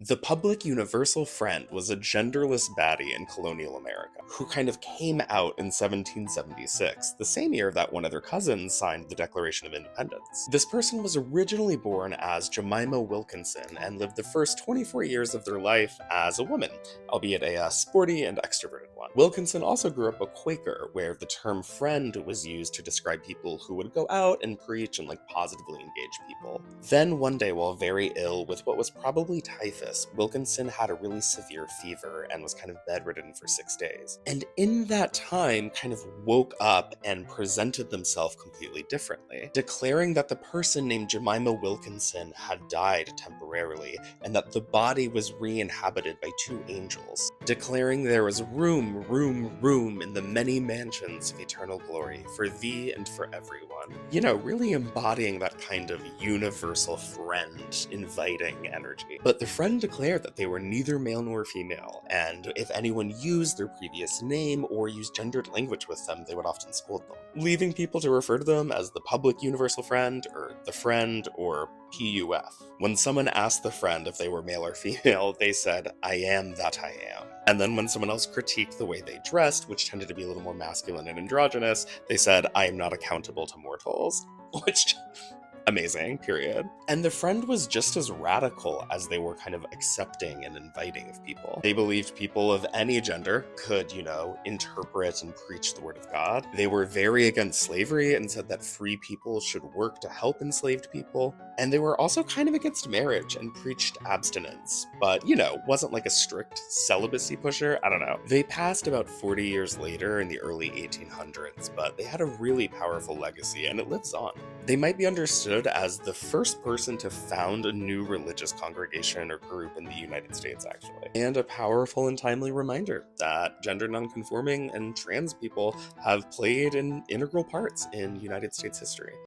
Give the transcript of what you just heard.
The Publick Universal Friend was a genderless baddie in colonial America who kind of came out in 1776, the same year that one of their cousins signed the Declaration of Independence. This person was originally born as Jemima Wilkinson and lived the first 24 years of their life as a woman, albeit a sporty and extroverted one. Wilkinson also grew up a Quaker, where the term friend was used to describe people who would go out and preach and positively engage people. Then one day, while very ill with what was probably typhus, Wilkinson had a really severe fever and was kind of bedridden for 6 days. And in that time, kind of woke up and presented themselves completely differently, declaring that the person named Jemima Wilkinson had died temporarily and that the body was re-inhabited by two angels, declaring there was room in the many mansions of eternal glory for thee and for everyone. Really embodying that kind of universal friend inviting energy. But the friend declared that they were neither male nor female, and if anyone used their previous name or used gendered language with them, they would often scold them, leaving people to refer to them as the Public Universal Friend, or the Friend, or PUF. When someone asked the friend if they were male or female, they said, "I am that I am." And then when someone else critiqued the way they dressed, which tended to be a little more masculine and androgynous, they said, "I am not accountable to mortals." Which, amazing, period. And the friend was just as radical as they were kind of accepting and inviting of people. They believed people of any gender could, interpret and preach the word of God. They were very against slavery and said that free people should work to help enslaved people. And they were also kind of against marriage and preached abstinence, but, wasn't like a strict celibacy pusher. I don't know. They passed about 40 years later in the early 1800s, but they had a really powerful legacy and it lives on. They might be understood as the first person to found a new religious congregation or group in the United States, actually. And a powerful and timely reminder that gender nonconforming and trans people have played integral parts in United States history.